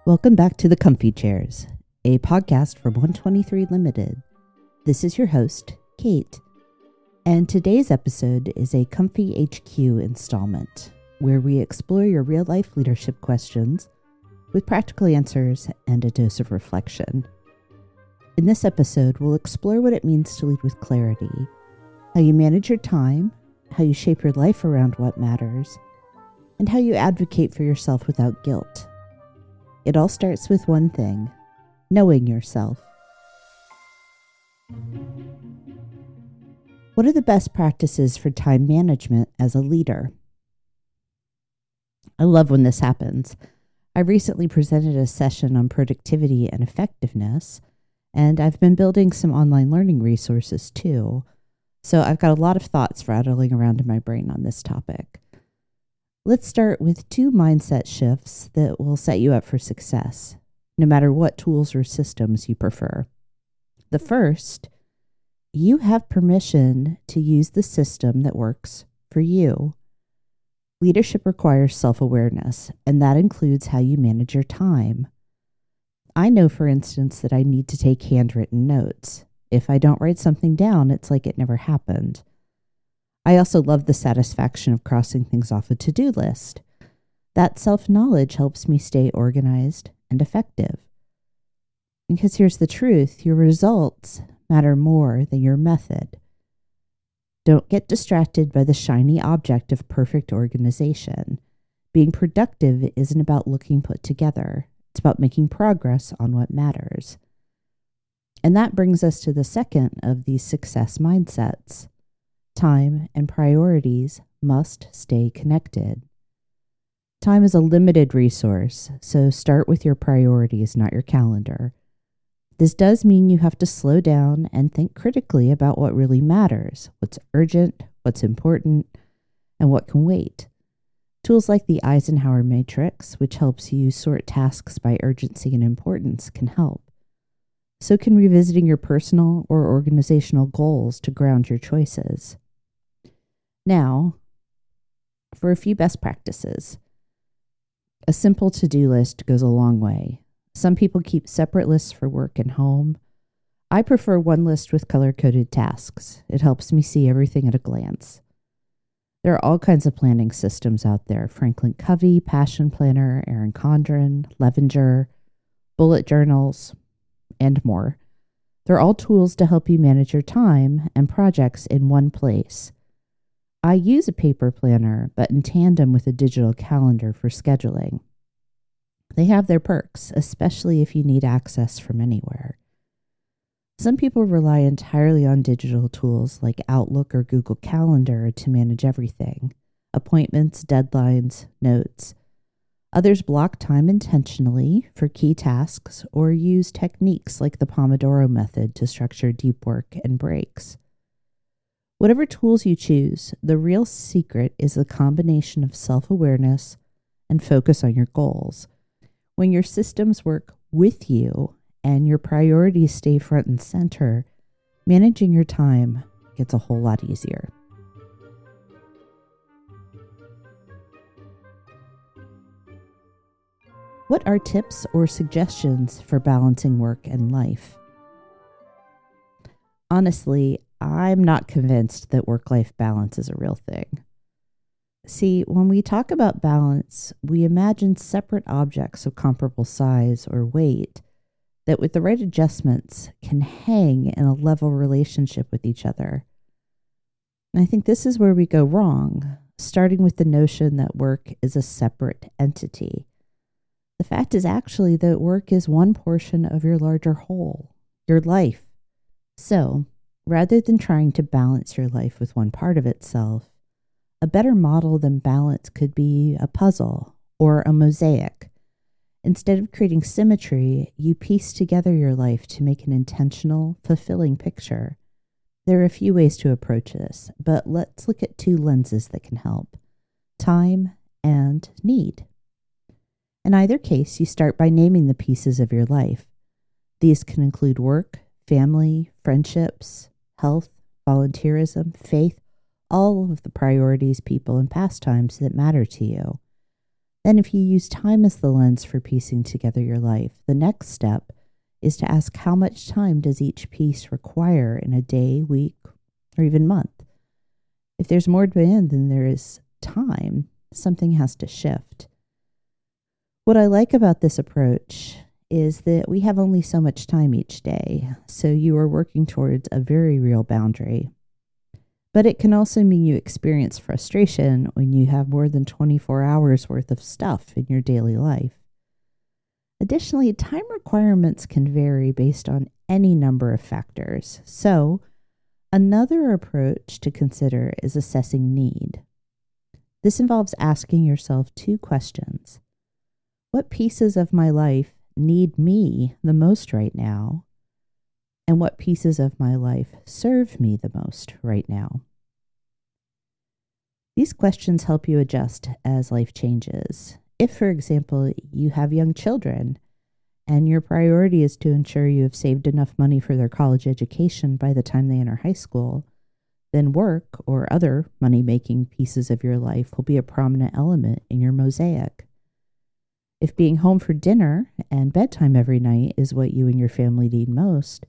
Welcome back to the Comfy Chairs, a podcast from 123 Limited. This is your host, Kate, and today's episode is a comfyHQ installment where we explore your real-life leadership questions with practical answers and a dose of reflection. In this episode, we'll explore what it means to lead with clarity, how you manage your time, how you shape your life around what matters, and how you advocate for yourself without guilt. It all starts with one thing: knowing yourself. What are the best practices for time management as a leader? I love when this happens. I recently presented a session on productivity and effectiveness, and I've been building some online learning resources too. So I've got a lot of thoughts rattling around in my brain on this topic. Let's start with 2 mindset shifts that will set you up for success, no matter what tools or systems you prefer. The first, you have permission to use the system that works for you. Leadership requires self-awareness, and that includes how you manage your time. I know, for instance, that I need to take handwritten notes. If I don't write something down, it's like it never happened. I also love the satisfaction of crossing things off a to-do list. That self-knowledge helps me stay organized and effective. Because here's the truth, your results matter more than your method. Don't get distracted by the shiny object of perfect organization. Being productive isn't about looking put together. It's about making progress on what matters. And that brings us to the second of these success mindsets. Time and priorities must stay connected. Time is a limited resource, so start with your priorities, not your calendar. This does mean you have to slow down and think critically about what really matters, what's urgent, what's important, and what can wait. Tools like the Eisenhower Matrix, which helps you sort tasks by urgency and importance, can help. So can revisiting your personal or organizational goals to ground your choices. Now, for a few best practices. A simple to-do list goes a long way. Some people keep separate lists for work and home. I prefer one list with color-coded tasks. It helps me see everything at a glance. There are all kinds of planning systems out there: Franklin Covey, Passion Planner, Erin Condren, Levenger, bullet journals, and more. They're all tools to help you manage your time and projects in one place. I use a paper planner, but in tandem with a digital calendar for scheduling. They have their perks, especially if you need access from anywhere. Some people rely entirely on digital tools like Outlook or Google Calendar to manage everything: appointments, deadlines, notes. Others block time intentionally for key tasks or use techniques like the Pomodoro method to structure deep work and breaks. Whatever tools you choose, the real secret is the combination of self-awareness and focus on your goals. When your systems work with you and your priorities stay front and center, managing your time gets a whole lot easier. What are tips or suggestions for balancing work and life? Honestly, I'm not convinced that work-life balance is a real thing. See, when we talk about balance, we imagine separate objects of comparable size or weight that, with the right adjustments, can hang in a level relationship with each other. And I think this is where we go wrong, starting with the notion that work is a separate entity. The fact is actually that work is one portion of your larger whole, your life. So, rather than trying to balance your life with one part of itself, a better model than balance could be a puzzle or a mosaic. Instead of creating symmetry, you piece together your life to make an intentional, fulfilling picture. There are a few ways to approach this, but let's look at 2 lenses that can help: time and need. In either case, you start by naming the pieces of your life. These can include work, family, friendships, health, volunteerism, faith, all of the priorities, people, and pastimes that matter to you. Then, if you use time as the lens for piecing together your life, the next step is to ask how much time does each piece require in a day, week, or even month. If there's more demand than there is time, something has to shift. What I like about this approach is that we have only so much time each day, so you are working towards a very real boundary. But it can also mean you experience frustration when you have more than 24 hours worth of stuff in your daily life. Additionally, time requirements can vary based on any number of factors. So, another approach to consider is assessing need. This involves asking yourself 2 questions. What pieces of my life need me the most right now? And what pieces of my life serve me the most right now? These questions help you adjust as life changes. If, for example, you have young children and your priority is to ensure you have saved enough money for their college education by the time they enter high school, then work or other money-making pieces of your life will be a prominent element in your mosaic. If being home for dinner and bedtime every night is what you and your family need most,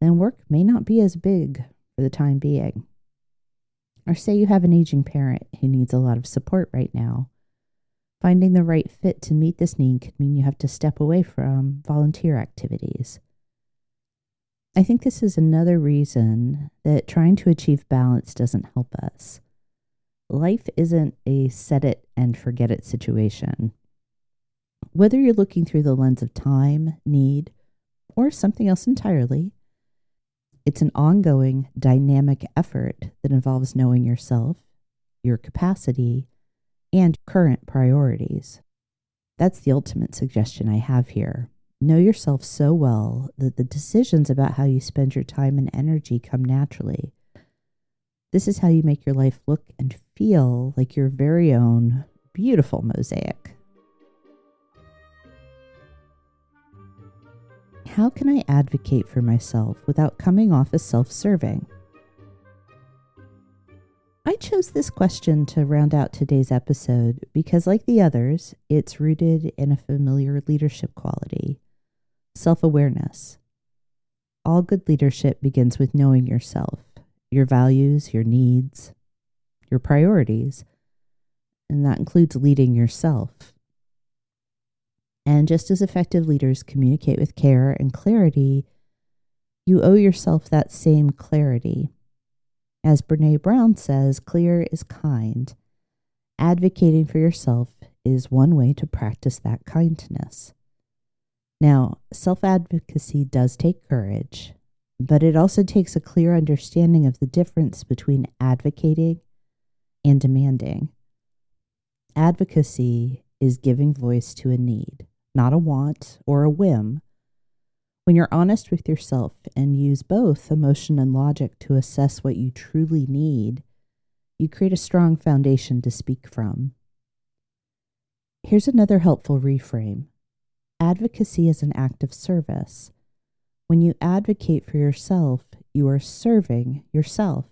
then work may not be as big for the time being. Or say you have an aging parent who needs a lot of support right now. Finding the right fit to meet this need could mean you have to step away from volunteer activities. I think this is another reason that trying to achieve balance doesn't help us. Life isn't a set it and forget it situation. Whether you're looking through the lens of time, need, or something else entirely, it's an ongoing, dynamic effort that involves knowing yourself, your capacity, and current priorities. That's the ultimate suggestion I have here. Know yourself so well that the decisions about how you spend your time and energy come naturally. This is how you make your life look and feel like your very own beautiful mosaic. How can I advocate for myself without coming off as self-serving? I chose this question to round out today's episode because, like the others, it's rooted in a familiar leadership quality, self-awareness. All good leadership begins with knowing yourself, your values, your needs, your priorities, and that includes leading yourself. And just as effective leaders communicate with care and clarity, you owe yourself that same clarity. As Brene Brown says, clear is kind. Advocating for yourself is one way to practice that kindness. Now, self-advocacy does take courage, but it also takes a clear understanding of the difference between advocating and demanding. Advocacy is giving voice to a need, not a want or a whim. When you're honest with yourself and use both emotion and logic to assess what you truly need, you create a strong foundation to speak from. Here's another helpful reframe. Advocacy is an act of service. When you advocate for yourself, you are serving yourself.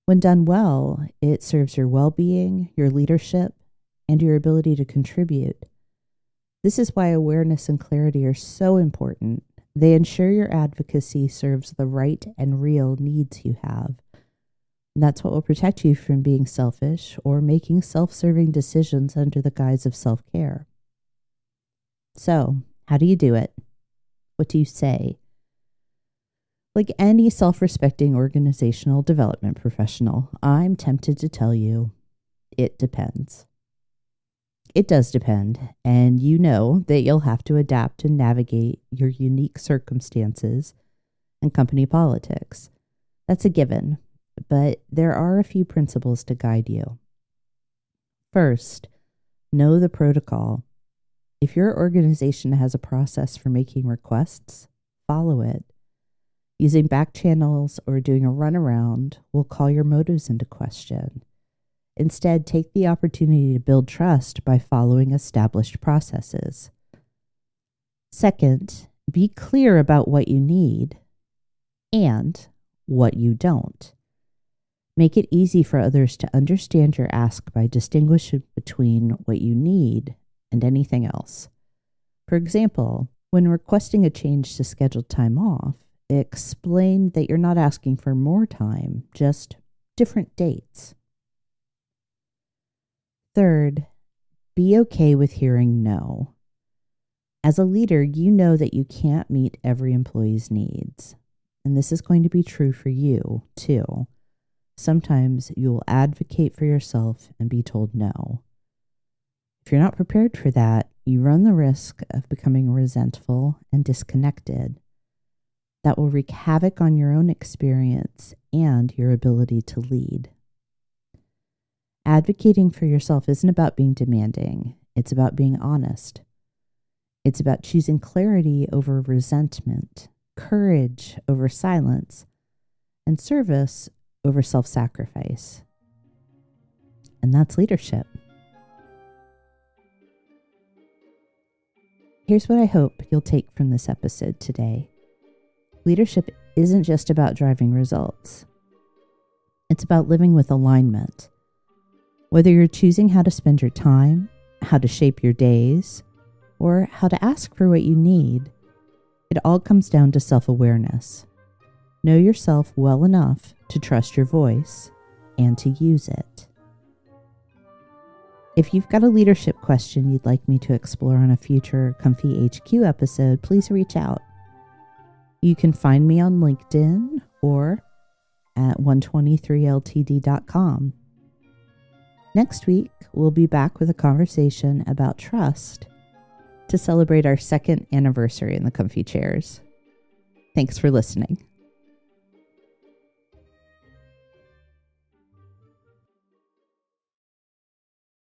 When done well, it serves your well-being, your leadership, and your ability to contribute. This is why awareness and clarity are so important. They ensure your advocacy serves the right and real needs you have. And that's what will protect you from being selfish or making self-serving decisions under the guise of self-care. So, how do you do it? What do you say? Like any self-respecting organizational development professional, I'm tempted to tell you, it depends. It does depend, and you know that you'll have to adapt and navigate your unique circumstances and company politics. That's a given, but there are a few principles to guide you. First, know the protocol. If your organization has a process for making requests, follow it. Using back channels or doing a runaround will call your motives into question. Instead, take the opportunity to build trust by following established processes. Second, be clear about what you need and what you don't. Make it easy for others to understand your ask by distinguishing between what you need and anything else. For example, when requesting a change to scheduled time off, explain that you're not asking for more time, just different dates. Third, be okay with hearing no. As a leader, you know that you can't meet every employee's needs, and this is going to be true for you, too. Sometimes you will advocate for yourself and be told no. If you're not prepared for that, you run the risk of becoming resentful and disconnected. That will wreak havoc on your own experience and your ability to lead. Advocating for yourself isn't about being demanding. It's about being honest. It's about choosing clarity over resentment, courage over silence, and service over self-sacrifice. And that's leadership. Here's what I hope you'll take from this episode today. Leadership isn't just about driving results. It's about living with alignment. Whether you're choosing how to spend your time, how to shape your days, or how to ask for what you need, it all comes down to self-awareness. Know yourself well enough to trust your voice and to use it. If you've got a leadership question you'd like me to explore on a future comfyHQ episode, please reach out. You can find me on LinkedIn or at 123ltd.com. Next week, we'll be back with a conversation about trust to celebrate our 2nd anniversary in the comfy chairs. Thanks for listening.